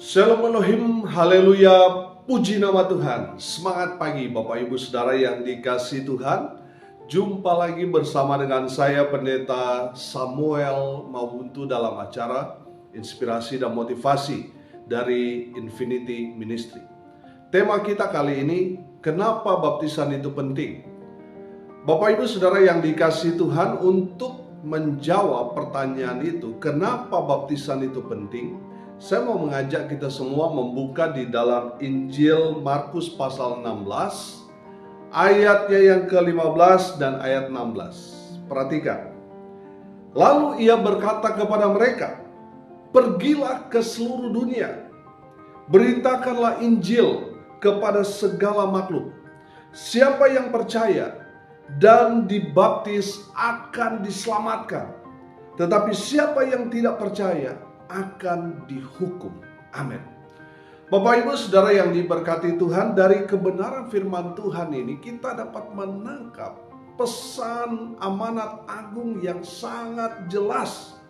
Shalom Elohim, haleluya, puji nama Tuhan. Semangat pagi Bapak Ibu Saudara yang dikasihi Tuhan. Jumpa lagi bersama dengan saya Pendeta Samuel Mawuntu dalam acara Inspirasi dan Motivasi dari Infinity Ministry. Tema kita kali ini, kenapa baptisan itu penting? Bapak Ibu Saudara yang dikasihi Tuhan, untuk menjawab pertanyaan itu, kenapa baptisan itu penting? Saya mau mengajak kita semua membuka di dalam Injil Markus pasal 16, ayatnya yang ke-15 dan ayat 16. Perhatikan. Lalu ia berkata kepada mereka, "Pergilah ke seluruh dunia, beritakanlah Injil kepada segala makhluk. Siapa yang percaya dan dibaptis akan diselamatkan, tetapi siapa yang tidak percaya akan dihukum." Amin. Bapak Ibu Saudara yang diberkati Tuhan, dari kebenaran firman Tuhan ini kita dapat menangkap pesan amanat agung yang sangat jelas.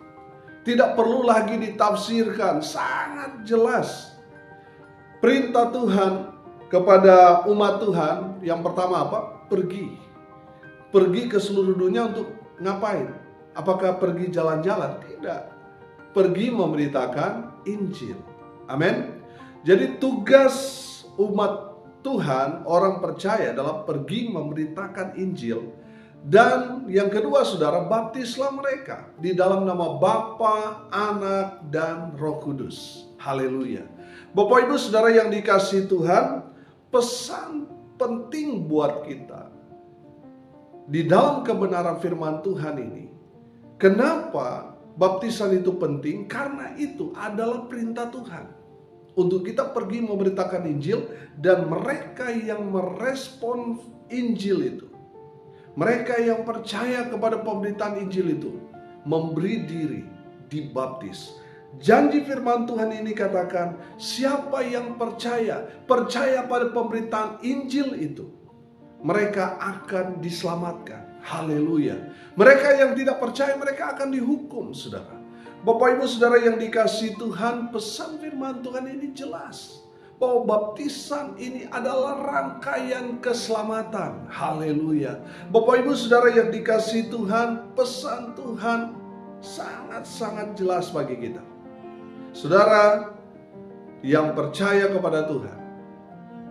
Tidak perlu lagi ditafsirkan, sangat jelas. Perintah Tuhan kepada umat Tuhan yang pertama apa? Pergi. Pergi ke seluruh dunia untuk ngapain? Apakah pergi jalan-jalan? Tidak. Pergi memberitakan Injil. Amin. Jadi tugas umat Tuhan, orang percaya, adalah pergi memberitakan Injil. Dan yang kedua saudara, baptislah mereka di dalam nama Bapa, Anak, dan Roh Kudus. Haleluya. Bapak Ibu Saudara yang dikasihi Tuhan, pesan penting buat kita di dalam kebenaran firman Tuhan ini. Kenapa baptisan itu penting? Karena itu adalah perintah Tuhan untuk kita pergi memberitakan Injil, dan mereka yang merespon Injil itu, mereka yang percaya kepada pemberitaan Injil itu, memberi diri dibaptis. Janji firman Tuhan ini katakan, siapa yang percaya pada pemberitaan Injil itu, mereka akan diselamatkan. Haleluya. Mereka yang tidak percaya, mereka akan dihukum, saudara. Bapak Ibu Saudara yang dikasihi Tuhan, pesan firman Tuhan ini jelas bahwa baptisan ini adalah rangkaian keselamatan. Haleluya. Bapak Ibu Saudara yang dikasihi Tuhan, pesan Tuhan sangat-sangat jelas bagi kita. Saudara yang percaya kepada Tuhan,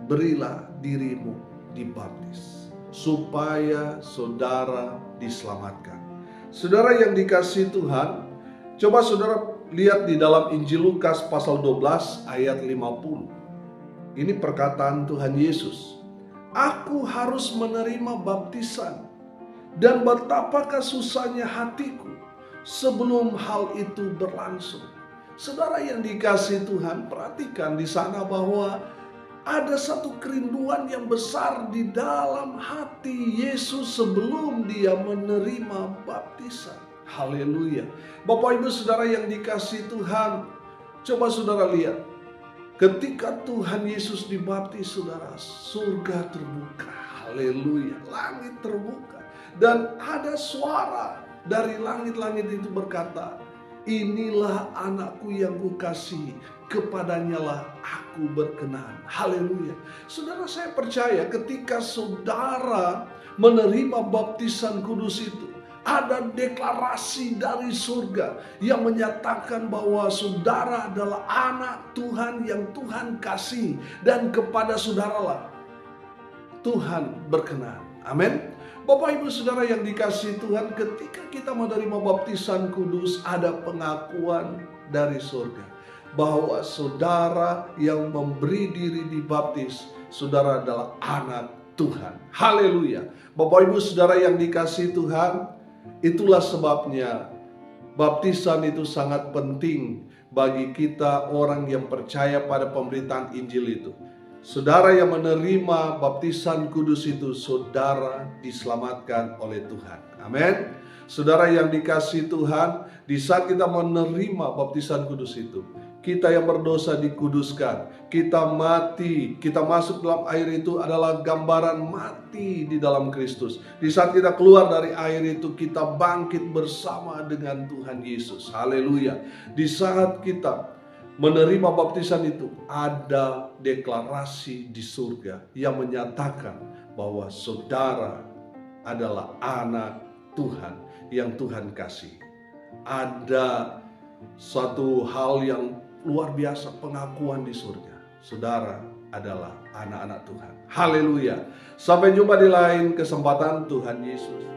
berilah dirimu dibaptis supaya saudara diselamatkan. Saudara yang dikasihi Tuhan, coba saudara lihat di dalam Injil Lukas pasal 12 ayat 50. Ini perkataan Tuhan Yesus. "Aku harus menerima baptisan, dan betapakah susahnya hatiku sebelum hal itu berlangsung." Saudara yang dikasihi Tuhan, perhatikan di sana bahwa ada satu kerinduan yang besar di dalam hati Yesus sebelum dia menerima baptisan. Haleluya. Bapak Ibu Saudara yang dikasihi Tuhan, coba saudara lihat. Ketika Tuhan Yesus dibaptis, saudara, surga terbuka. Haleluya. Langit terbuka. Dan ada suara dari langit-langit itu berkata, "Inilah anakku yang kukasihi, kepadanyalah aku berkenan." Haleluya. Saudara, saya percaya ketika saudara menerima baptisan kudus itu, ada deklarasi dari surga yang menyatakan bahwa saudara adalah anak Tuhan yang Tuhan kasih, dan kepada saudaralah Tuhan berkenan. Amin. Bapak Ibu Saudara yang dikasihi Tuhan, ketika kita menerima baptisan kudus, ada pengakuan dari surga bahwa saudara yang memberi diri dibaptis, saudara adalah anak Tuhan. Haleluya. Bapak Ibu Saudara yang dikasihi Tuhan, itulah sebabnya baptisan itu sangat penting bagi kita orang yang percaya pada pemberitaan Injil itu. Saudara yang menerima baptisan kudus itu, saudara diselamatkan oleh Tuhan. Amin. Saudara yang dikasihi Tuhan, di saat kita menerima baptisan kudus itu, kita yang berdosa dikuduskan, kita mati, kita masuk dalam air itu adalah gambaran mati di dalam Kristus. Di saat kita keluar dari air itu, kita bangkit bersama dengan Tuhan Yesus. Haleluya. Di saat kita menerima baptisan itu, ada deklarasi di surga yang menyatakan bahwa saudara adalah anak Tuhan yang Tuhan kasih. Ada satu hal yang luar biasa, pengakuan di surga. Saudara adalah anak-anak Tuhan. Haleluya. Sampai jumpa di lain kesempatan. Tuhan Yesus